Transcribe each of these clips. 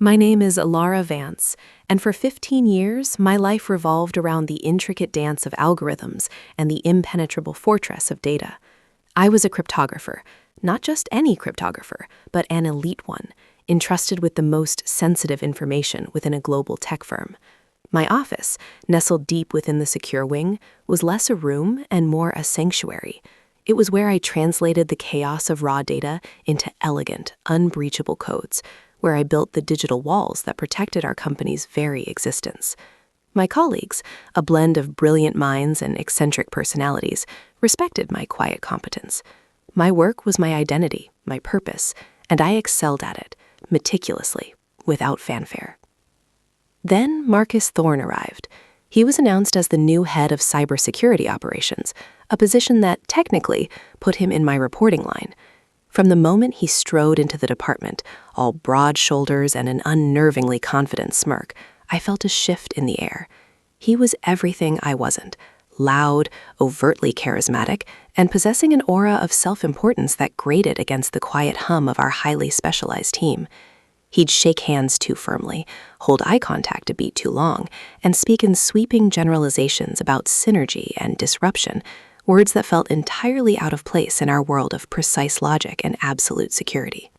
My name is Alara Vance, and for 15 years, my life revolved around the intricate dance of algorithms and the impenetrable fortress of data. I was a cryptographer, not just any cryptographer, but an elite one, entrusted with the most sensitive information within a global tech firm. My office, nestled deep within the secure wing, was less a room and more a sanctuary. It was where I translated the chaos of raw data into elegant, unbreachable codes, where I built the digital walls that protected our company's very existence. My colleagues, a blend of brilliant minds and eccentric personalities, respected my quiet competence. My work was my identity, my purpose, and I excelled at it, meticulously, without fanfare. Then Marcus Thorne arrived. He was announced as the new head of cybersecurity operations, a position that, technically, put him in my reporting line. From the moment he strode into the department, all broad shoulders and an unnervingly confident smirk, I felt a shift in the air. He was everything I wasn't: loud, overtly charismatic, and possessing an aura of self-importance that grated against the quiet hum of our highly specialized team. He'd shake hands too firmly, hold eye contact a beat too long, and speak in sweeping generalizations about synergy and disruption, words that felt entirely out of place in our world of precise logic and absolute security.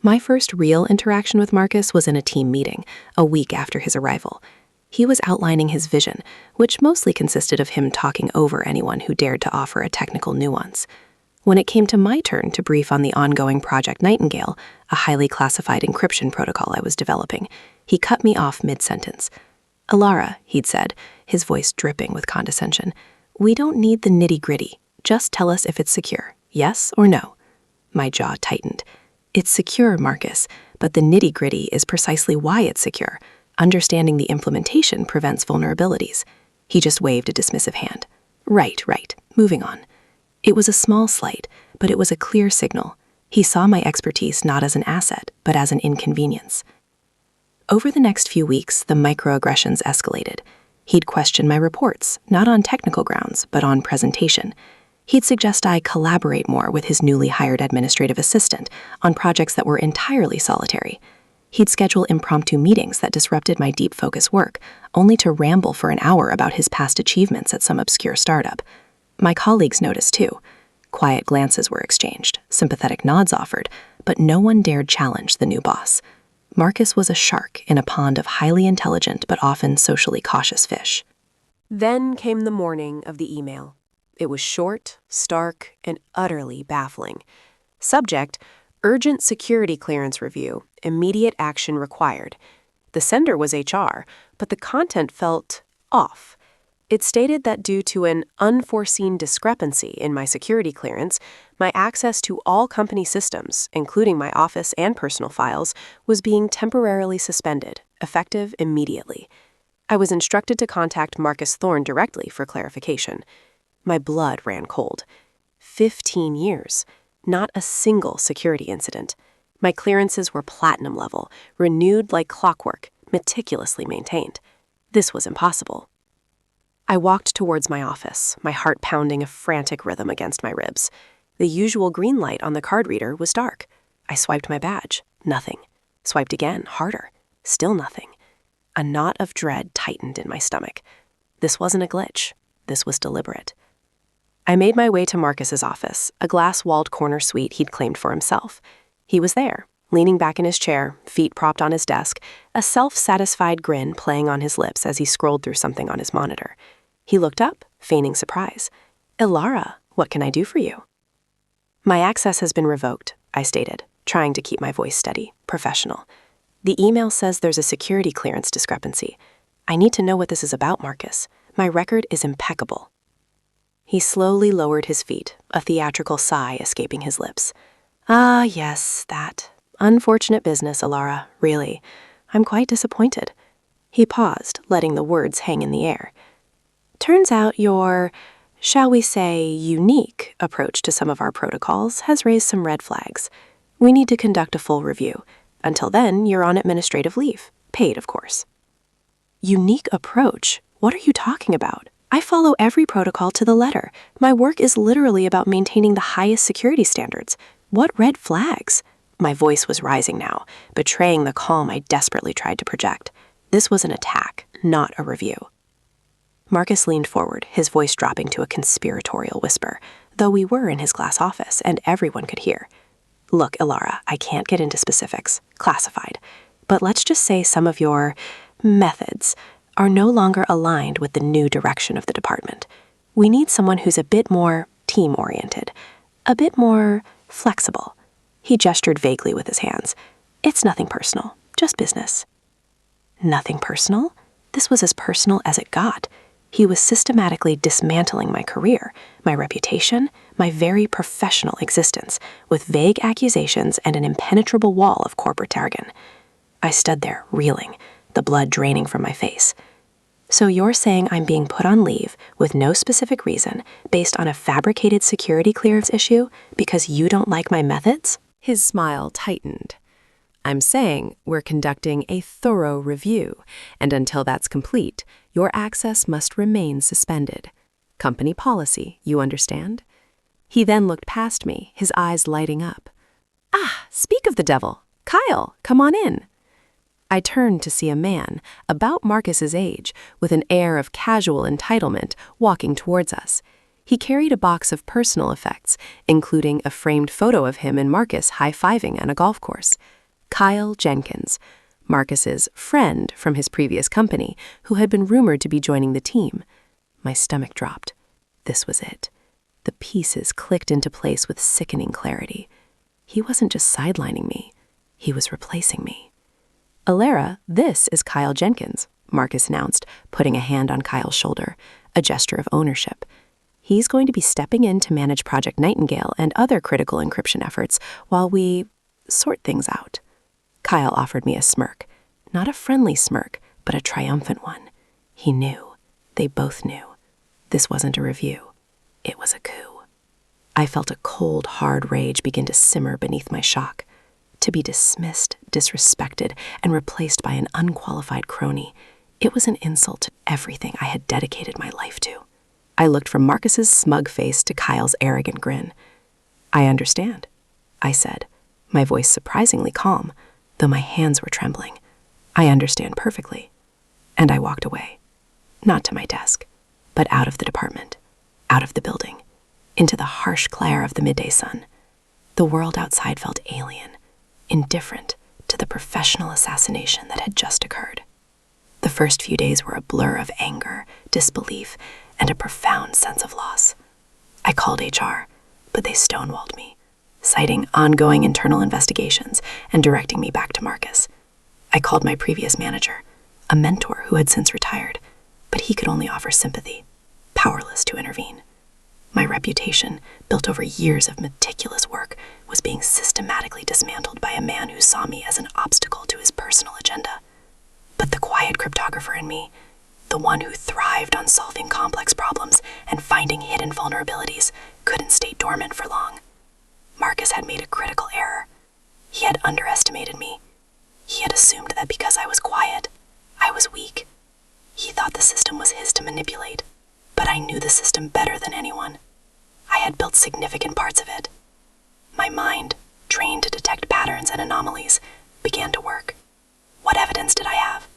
My first real interaction with Marcus was in a team meeting, a week after his arrival. He was outlining his vision, which mostly consisted of him talking over anyone who dared to offer a technical nuance. When it came to my turn to brief on the ongoing Project Nightingale, a highly classified encryption protocol I was developing, he cut me off mid-sentence. "Alara," he'd said, his voice dripping with condescension, "we don't need the nitty-gritty. Just tell us if it's secure, yes or no." My jaw tightened. "It's secure, Marcus, but the nitty-gritty is precisely why it's secure. Understanding the implementation prevents vulnerabilities." He just waved a dismissive hand. Right, moving on. It was a small slight, but it was a clear signal. He saw my expertise not as an asset, but as an inconvenience. Over the next few weeks, the microaggressions escalated. He'd question my reports, not on technical grounds, but on presentation. He'd suggest I collaborate more with his newly hired administrative assistant on projects that were entirely solitary. He'd schedule impromptu meetings that disrupted my deep focus work, only to ramble for an hour about his past achievements at some obscure startup. My colleagues noticed too. Quiet glances were exchanged, sympathetic nods offered, but no one dared challenge the new boss. Marcus was a shark in a pond of highly intelligent but often socially cautious fish. Then came the morning of the email. It was short, stark, and utterly baffling. Subject: urgent security clearance review, immediate action required. The sender was HR, but the content felt off. It stated that due to an unforeseen discrepancy in my security clearance, my access to all company systems, including my office and personal files, was being temporarily suspended, effective immediately. I was instructed to contact Marcus Thorne directly for clarification. My blood ran cold. 15 years. Not a single security incident. My clearances were platinum level, renewed like clockwork, meticulously maintained. This was impossible. I walked towards my office, my heart pounding a frantic rhythm against my ribs. The usual green light on the card reader was dark. I swiped my badge. Nothing. Swiped again, harder. Still nothing. A knot of dread tightened in my stomach. This wasn't a glitch. This was deliberate. I made my way to Marcus's office, a glass-walled corner suite he'd claimed for himself. He was there, leaning back in his chair, feet propped on his desk, a self-satisfied grin playing on his lips as he scrolled through something on his monitor. He looked up, feigning surprise. "Alara, what can I do for you?" "My access has been revoked," I stated, trying to keep my voice steady, professional. "The email says there's a security clearance discrepancy. I need to know what this is about, Marcus. My record is impeccable." He slowly lowered his feet, a theatrical sigh escaping his lips. "Ah, yes, that. Unfortunate business, Alara, really. I'm quite disappointed." He paused, letting the words hang in the air. "Turns out your, shall we say, unique approach to some of our protocols has raised some red flags. We need to conduct a full review. Until then, you're on administrative leave. Paid, of course." "Unique approach? What are you talking about? I follow every protocol to the letter. My work is literally about maintaining the highest security standards. What red flags?" My voice was rising now, betraying the calm I desperately tried to project. This was an attack, not a review. Marcus leaned forward, his voice dropping to a conspiratorial whisper, though we were in his glass office and everyone could hear. Look, Ilara, I can't get into specifics, classified, but let's just say some of your methods are no longer aligned with the new direction of the department. We need someone who's a bit more team-oriented, a bit more flexible. He gestured vaguely with his hands. It's nothing personal, just business. Nothing personal? This was as personal as it got. He was systematically dismantling my career, my reputation, my very professional existence, with vague accusations and an impenetrable wall of corporate jargon. I stood there, reeling, the blood draining from my face. So you're saying I'm being put on leave with no specific reason, based on a fabricated security clearance issue, because you don't like my methods? His smile tightened. I'm saying we're conducting a thorough review, and until that's complete, your access must remain suspended. Company policy, you understand? He then looked past me, his eyes lighting up. Ah, speak of the devil. Kyle, come on in. I turned to see a man, about Marcus's age, with an air of casual entitlement, walking towards us. He carried a box of personal effects, including a framed photo of him and Marcus high-fiving on a golf course. Kyle Jenkins, Marcus's friend from his previous company, who had been rumored to be joining the team. My stomach dropped. This was it. The pieces clicked into place with sickening clarity. He wasn't just sidelining me. He was replacing me. Ilara, this is Kyle Jenkins, Marcus announced, putting a hand on Kyle's shoulder, a gesture of ownership. He's going to be stepping in to manage Project Nightingale and other critical encryption efforts while we sort things out. Kyle offered me a smirk. Not a friendly smirk, but a triumphant one. He knew. They both knew. This wasn't a review. It was a coup. I felt a cold, hard rage begin to simmer beneath my shock. To be dismissed, disrespected, and replaced by an unqualified crony, it was an insult to everything I had dedicated my life to. I looked from Marcus's smug face to Kyle's arrogant grin. I understand, I said, my voice surprisingly calm, though my hands were trembling. I understand perfectly. And I walked away. Not to my desk, but out of the department, out of the building, into the harsh glare of the midday sun. The world outside felt alien, indifferent to the professional assassination that had just occurred. The first few days were a blur of anger, disbelief, and a profound sense of loss. I called HR, but they stonewalled me, citing ongoing internal investigations and directing me back to Marcus. I called my previous manager, a mentor who had since retired, but he could only offer sympathy, powerless to intervene. My reputation, built over years of meticulous work, was being systematically dismantled by a man who saw me as an obstacle to his personal agenda. But the quiet cryptographer in me, the one who thrived on solving complex problems and finding hidden vulnerabilities, couldn't stay dormant for long. Marcus had made a critical error. He had underestimated me. He had assumed that because I was quiet, I was weak. He thought the system was his to manipulate, but I knew the system better than anyone. I had built significant parts of it. My mind, trained to detect patterns and anomalies, began to work. What evidence did I have?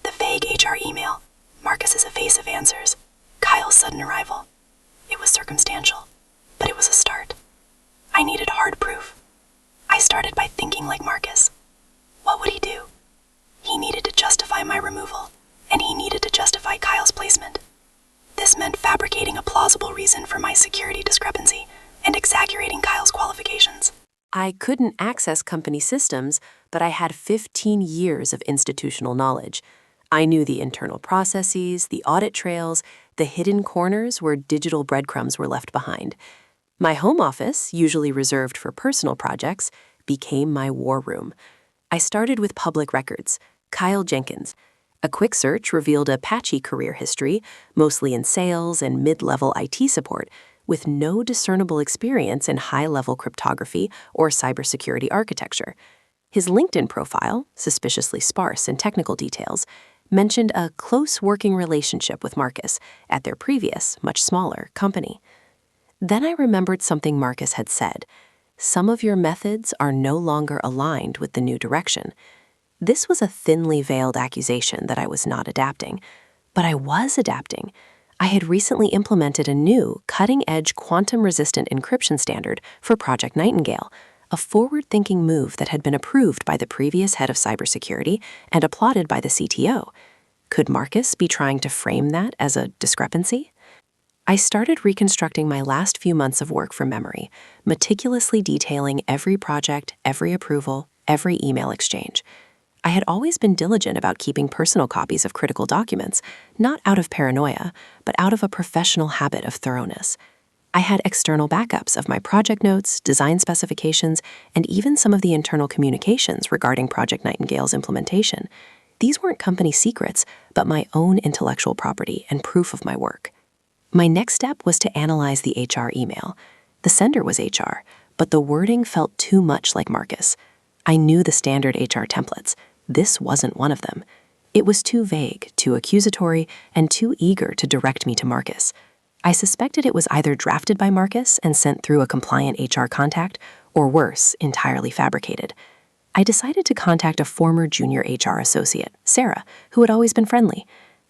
The vague HR email, Marcus's evasive answers, Kyle's sudden arrival. It was circumstantial, but it was a start. I needed hard proof. I started by thinking like Marcus. What would he do? He needed to justify my removal, and he needed to justify Kyle's placement. This meant fabricating a plausible reason for my security discrepancy and exaggerating Kyle's qualifications. I couldn't access company systems, but I had 15 years of institutional knowledge. I knew the internal processes, the audit trails, the hidden corners where digital breadcrumbs were left behind. My home office, usually reserved for personal projects, became my war room. I started with public records, Kyle Jenkins. A quick search revealed a patchy career history, mostly in sales and mid-level IT support, with no discernible experience in high-level cryptography or cybersecurity architecture. His LinkedIn profile, suspiciously sparse in technical details, mentioned a close working relationship with Marcus at their previous, much smaller, company. Then I remembered something Marcus had said. some of your methods are no longer aligned with the new direction. This was a thinly veiled accusation that I was not adapting, but I was adapting. I had recently implemented a new, cutting-edge quantum-resistant encryption standard for Project Nightingale, a forward-thinking move that had been approved by the previous head of cybersecurity and applauded by the CTO. Could Marcus be trying to frame that as a discrepancy? I started reconstructing my last few months of work from memory, meticulously detailing every project, every approval, every email exchange. I had always been diligent about keeping personal copies of critical documents, not out of paranoia, but out of a professional habit of thoroughness. I had external backups of my project notes, design specifications, and even some of the internal communications regarding Project Nightingale's implementation. These weren't company secrets, but my own intellectual property and proof of my work. My next step was to analyze the HR email. The sender was HR, but the wording felt too much like Marcus. I knew the standard HR templates. This wasn't one of them. It was too vague, too accusatory, and too eager to direct me to Marcus. I suspected it was either drafted by Marcus and sent through a compliant HR contact, or worse, entirely fabricated. I decided to contact a former junior HR associate, Sarah, who had always been friendly.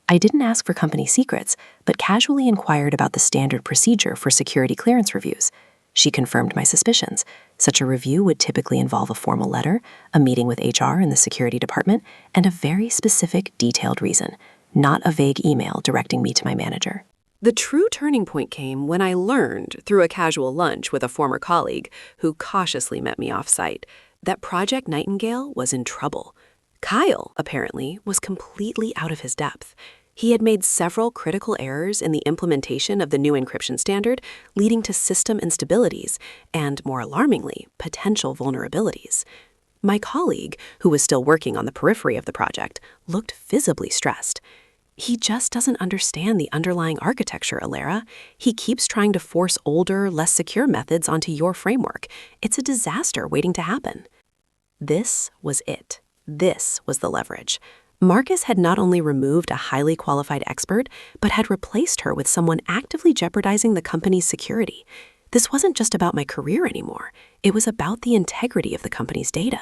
I didn't ask for company secrets, but casually inquired about the standard procedure for security clearance reviews. She confirmed my suspicions. Such a review would typically involve a formal letter, a meeting with HR in the security department, and a very specific, detailed reason, not a vague email directing me to my manager. The true turning point came when I learned, through a casual lunch with a former colleague who cautiously met me off-site, that Project Nightingale was in trouble. Kyle, apparently, was completely out of his depth. He had made several critical errors in the implementation of the new encryption standard, leading to system instabilities and, more alarmingly, potential vulnerabilities. My colleague, who was still working on the periphery of the project, looked visibly stressed. He just doesn't understand the underlying architecture, Alara. He keeps trying to force older, less secure methods onto your framework. It's a disaster waiting to happen. This was it. This was the leverage. Marcus had not only removed a highly qualified expert, but had replaced her with someone actively jeopardizing the company's security. This wasn't just about my career anymore. It was about the integrity of the company's data.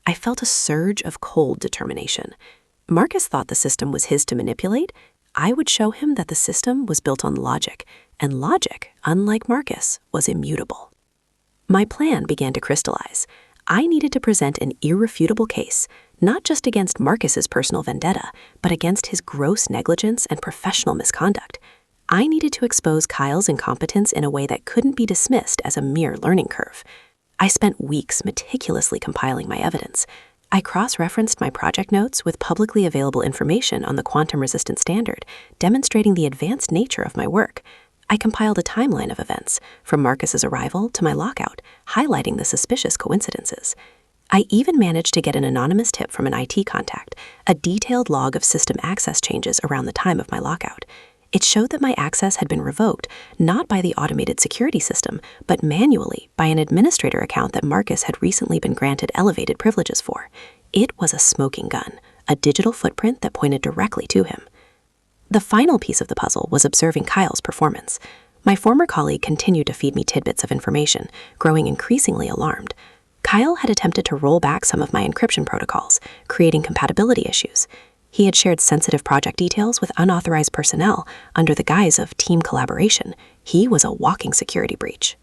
I felt a surge of cold determination. Marcus thought the system was his to manipulate. I would show him that the system was built on logic, and logic, unlike Marcus, was immutable. My plan began to crystallize. I needed to present an irrefutable case, not just against Marcus's personal vendetta, but against his gross negligence and professional misconduct. I needed to expose Kyle's incompetence in a way that couldn't be dismissed as a mere learning curve. I spent weeks meticulously compiling my evidence. I cross-referenced my project notes with publicly available information on the quantum-resistant standard, demonstrating the advanced nature of my work. I compiled a timeline of events, from Marcus's arrival to my lockout, highlighting the suspicious coincidences. I even managed to get an anonymous tip from an IT contact, a detailed log of system access changes around the time of my lockout. It showed that my access had been revoked, not by the automated security system, but manually by an administrator account that Marcus had recently been granted elevated privileges for. It was a smoking gun, a digital footprint that pointed directly to him. The final piece of the puzzle was observing Kyle's performance. My former colleague continued to feed me tidbits of information, growing increasingly alarmed. Kyle had attempted to roll back some of my encryption protocols, creating compatibility issues. He had shared sensitive project details with unauthorized personnel under the guise of team collaboration. He was a walking security breach.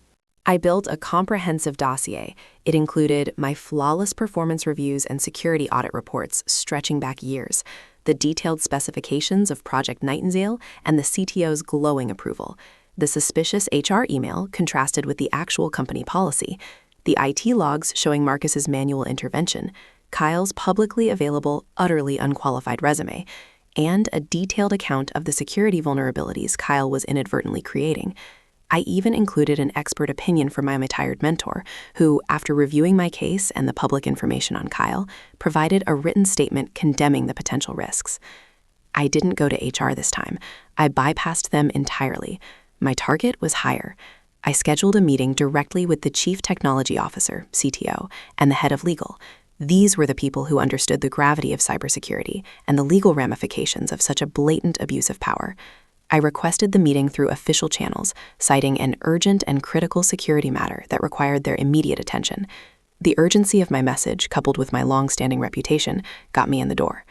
I built a comprehensive dossier. It included my flawless performance reviews and security audit reports stretching back years, the detailed specifications of Project Nightingale, and the CTO's glowing approval. The suspicious HR email contrasted with the actual company policy, the IT logs showing Marcus's manual intervention, Kyle's publicly available, utterly unqualified resume, and a detailed account of the security vulnerabilities Kyle was inadvertently creating. I even included an expert opinion from my retired mentor, who, after reviewing my case and the public information on Kyle, provided a written statement condemning the potential risks. I didn't go to HR this time. I bypassed them entirely. My target was higher. I scheduled a meeting directly with the Chief Technology Officer, CTO, and the head of legal. These were the people who understood the gravity of cybersecurity and the legal ramifications of such a blatant abuse of power. I requested the meeting through official channels, citing an urgent and critical security matter that required their immediate attention. The urgency of my message, coupled with my long-standing reputation, got me in the door.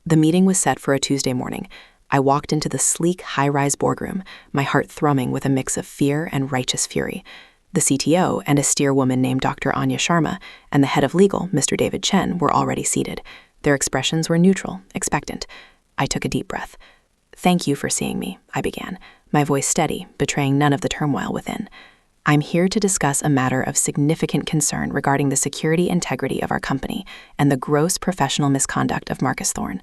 The meeting was set for a Tuesday morning. I walked into the sleek, high-rise boardroom, my heart thrumming with a mix of fear and righteous fury. The CTO, an austere woman named Dr. Anya Sharma, and the head of legal, Mr. David Chen, were already seated. Their expressions were neutral, expectant. I took a deep breath. "Thank you for seeing me," I began, my voice steady, betraying none of the turmoil within. "I'm here to discuss a matter of significant concern regarding the security integrity of our company and the gross professional misconduct of Marcus Thorne."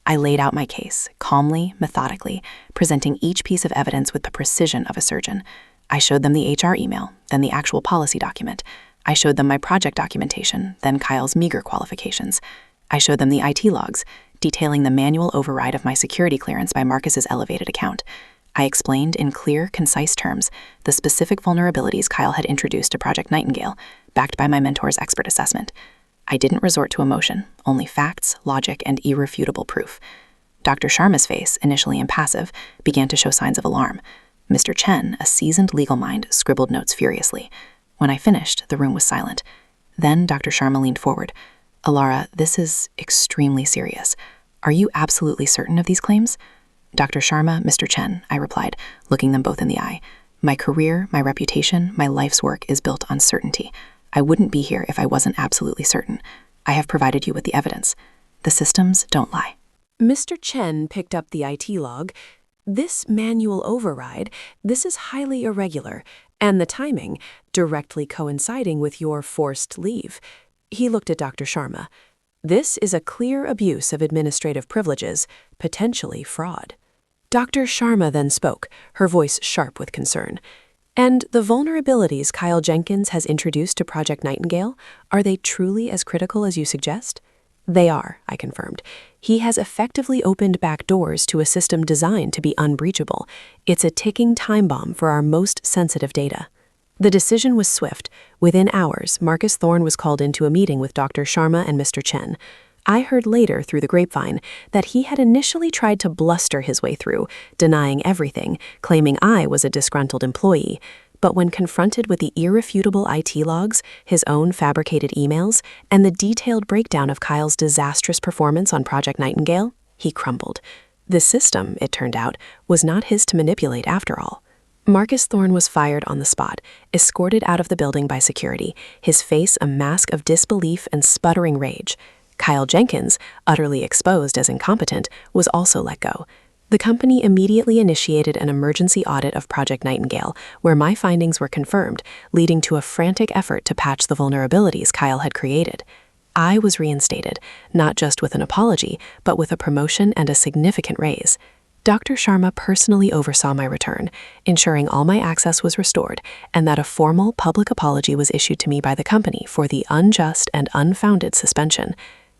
I laid out my case, calmly, methodically, presenting each piece of evidence with the precision of a surgeon. I showed them the HR email, then the actual policy document. I showed them my project documentation, then Kyle's meager qualifications. I showed them the IT logs, detailing the manual override of my security clearance by Marcus's elevated account. I explained in clear, concise terms the specific vulnerabilities Kyle had introduced to Project Nightingale, backed by my mentor's expert assessment. I didn't resort to emotion, only facts, logic, and irrefutable proof. Dr. Sharma's face, initially impassive, began to show signs of alarm. Mr. Chen, a seasoned legal mind, scribbled notes furiously. When I finished, the room was silent. Then Dr. Sharma leaned forward. "Alara, this is extremely serious. Are you absolutely certain of these claims?" "Dr. Sharma, Mr. Chen," I replied, looking them both in the eye. "My career, my reputation, my life's work is built on certainty. I wouldn't be here if I wasn't absolutely certain. I have provided you with the evidence. The systems don't lie." Mr. Chen picked up the IT log. "This manual override, this is highly irregular, and the timing, directly coinciding with your forced leave." He looked at Dr. Sharma. "This is a clear abuse of administrative privileges, potentially fraud." Dr. Sharma then spoke, her voice sharp with concern. "And the vulnerabilities Kyle Jenkins has introduced to Project Nightingale, are they truly as critical as you suggest?" "They are," I confirmed. "He has effectively opened back doors to a system designed to be unbreachable. It's a ticking time bomb for our most sensitive data." The decision was swift. Within hours, Marcus Thorne was called into a meeting with Dr. Sharma and Mr. Chen. I heard later through the grapevine that he had initially tried to bluster his way through, denying everything, claiming I was a disgruntled employee. But when confronted with the irrefutable IT logs, his own fabricated emails, and the detailed breakdown of Kyle's disastrous performance on Project Nightingale, he crumbled. The system, it turned out, was not his to manipulate after all. Marcus Thorne was fired on the spot, escorted out of the building by security, his face a mask of disbelief and sputtering rage. Kyle Jenkins, utterly exposed as incompetent, was also let go. The company immediately initiated an emergency audit of Project Nightingale, where my findings were confirmed, leading to a frantic effort to patch the vulnerabilities Kyle had created. I was reinstated, not just with an apology, but with a promotion and a significant raise. Dr. Sharma personally oversaw my return, ensuring all my access was restored and that a formal public apology was issued to me by the company for the unjust and unfounded suspension.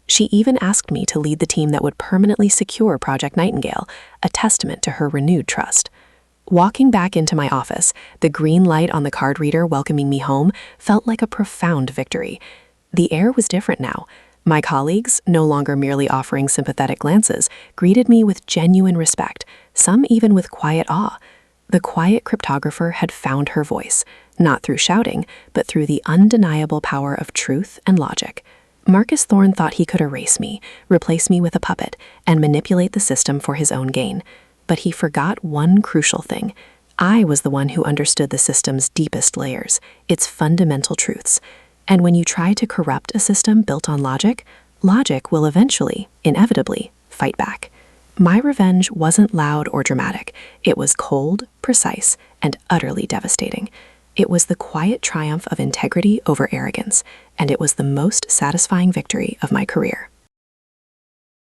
She even asked me to lead the team that would permanently secure Project Nightingale, a testament to her renewed trust. Walking back into my office, the green light on the card reader welcoming me home felt like a profound victory. The air was different now. My colleagues, no longer merely offering sympathetic glances, greeted me with genuine respect, some even with quiet awe. The quiet cryptographer had found her voice, not through shouting, but through the undeniable power of truth and logic. Marcus Thorne thought he could erase me, replace me with a puppet, and manipulate the system for his own gain. But he forgot one crucial thing. I was the one who understood the system's deepest layers, its fundamental truths. And when you try to corrupt a system built on logic, logic will eventually, inevitably, fight back. My revenge wasn't loud or dramatic. It was cold, precise, and utterly devastating. It was the quiet triumph of integrity over arrogance, and it was the most satisfying victory of my career.